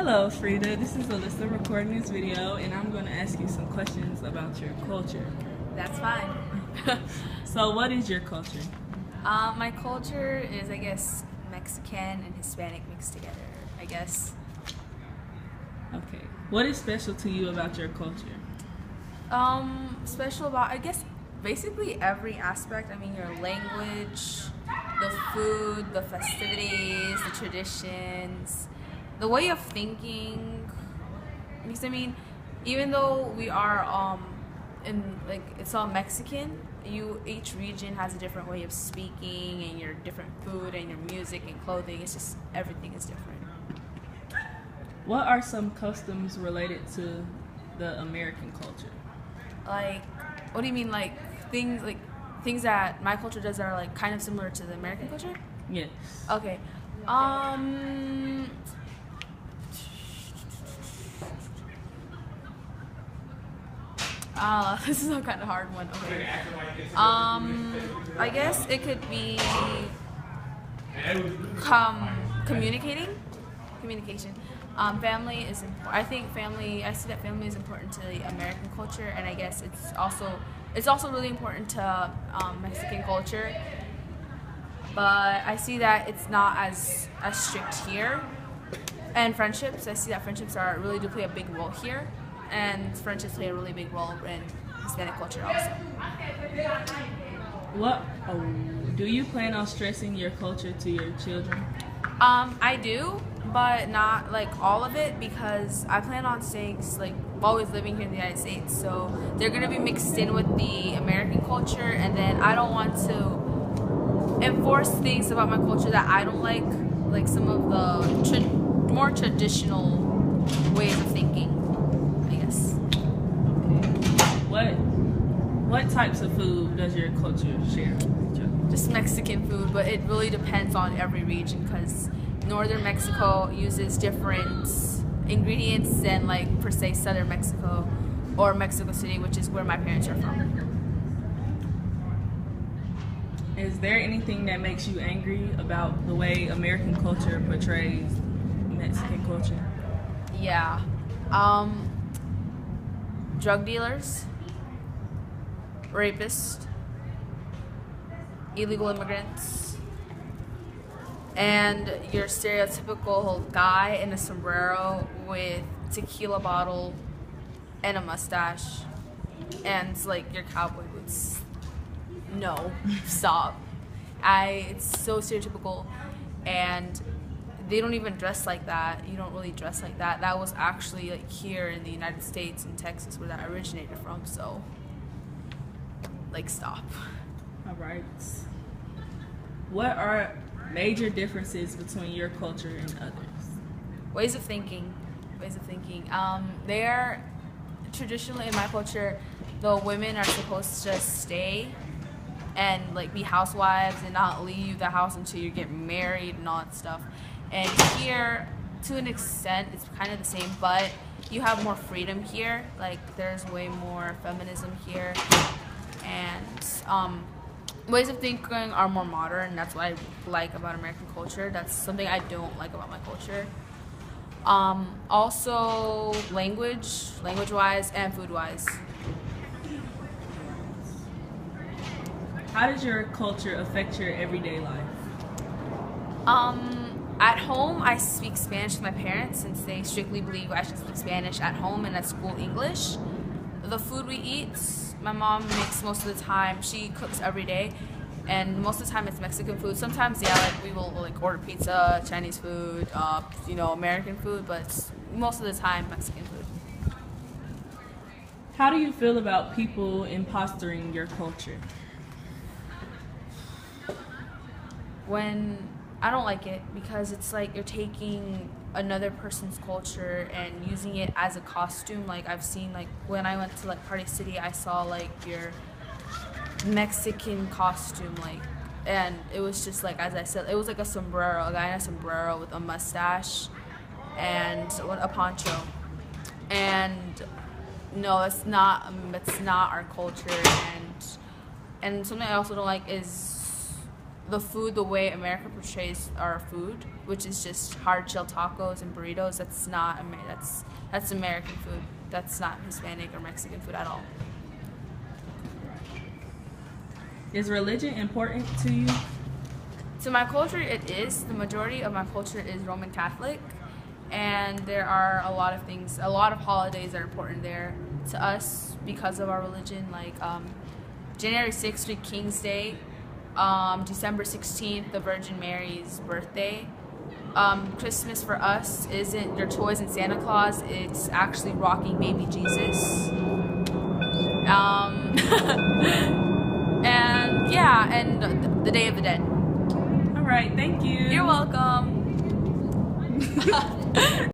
Hello, Frida. This is Alyssa recording this video, and I'm going to ask you some questions about your culture. That's fine. So, what is your culture? My culture is, I guess, Mexican and Hispanic mixed together, I guess. Okay. What is special to you about your culture? Special about, I guess, basically every aspect. I mean, your language, the food, the festivities, the traditions, the way of thinking. Because I mean, even though we are it's all Mexican, each region has a different way of speaking, and your different food and your music and clothing. It's just everything is different. What are some customs related to the American culture? Like, what do you mean? Like things that my culture does that are like kind of similar to the American culture? Yes. Okay. This is a kind of hard one. Okay. I guess it could be communication. Family is important. I think family. I see that family is important to the American culture, and I guess it's also really important to Mexican culture. But I see that it's not as strict here. And friendships, I see that friendships really do play a big role here, and friendships play a really big role in Hispanic culture also. Do you plan on stressing your culture to your children? I do, but not like all of it, because I plan on staying always living here in the United States, so they're gonna be mixed in with the American culture, and then I don't want to enforce things about my culture that I don't like some of the more traditional ways of thinking, I guess. Okay. What types of food does your culture share with each other? Just Mexican food, but it really depends on every region, because northern Mexico uses different ingredients than per se southern Mexico or Mexico City, which is where my parents are from. Is there anything that makes you angry about the way American culture portrays Mexican culture? Yeah. Drug dealers, rapists, illegal immigrants, and your stereotypical guy in a sombrero with tequila bottle and a mustache and your cowboy boots. No, stop. It's so stereotypical, and they don't even dress like that. You don't really dress like that. That was actually here in the United States, in Texas, where that originated from. So, stop. All right. What are major differences between your culture and others? Ways of thinking. They're traditionally in my culture, the women are supposed to stay and be housewives and not leave the house until you get married and all that stuff. And here, to an extent, it's kind of the same, but you have more freedom here. There's way more feminism here, and ways of thinking are more modern. That's what I like about American culture. That's something I don't like about my culture. Also, language-wise and food-wise. How does your culture affect your everyday life? At home, I speak Spanish with my parents, since they strictly believe I should speak Spanish at home and at school English. The food we eat, my mom makes most of the time. She cooks every day, and most of the time it's Mexican food. Sometimes, we will order pizza, Chinese food, American food, but most of the time Mexican food. How do you feel about people impostoring your culture? I don't like it, because it's you're taking another person's culture and using it as a costume. I've seen when I went to Party City, I saw your Mexican costume, and it was just as I said, it was a sombrero, a guy in a sombrero with a mustache and a poncho. And no, that's not our culture. And something I also don't like is the food the way America portrays our food, which is just hard shell tacos and burritos. That's not that's American food. That's not Hispanic or Mexican food at all. Is religion important to you? To my culture, it is. The majority of my culture is Roman Catholic, and there are a lot of things, a lot of holidays that are important there to us because of our religion, like January 6th, the King's Day, December 16th, the Virgin Mary's birthday. Christmas for us isn't your toys and Santa Claus, it's actually rocking baby Jesus. And yeah, and the Day of the Dead. All right, thank you. You're welcome.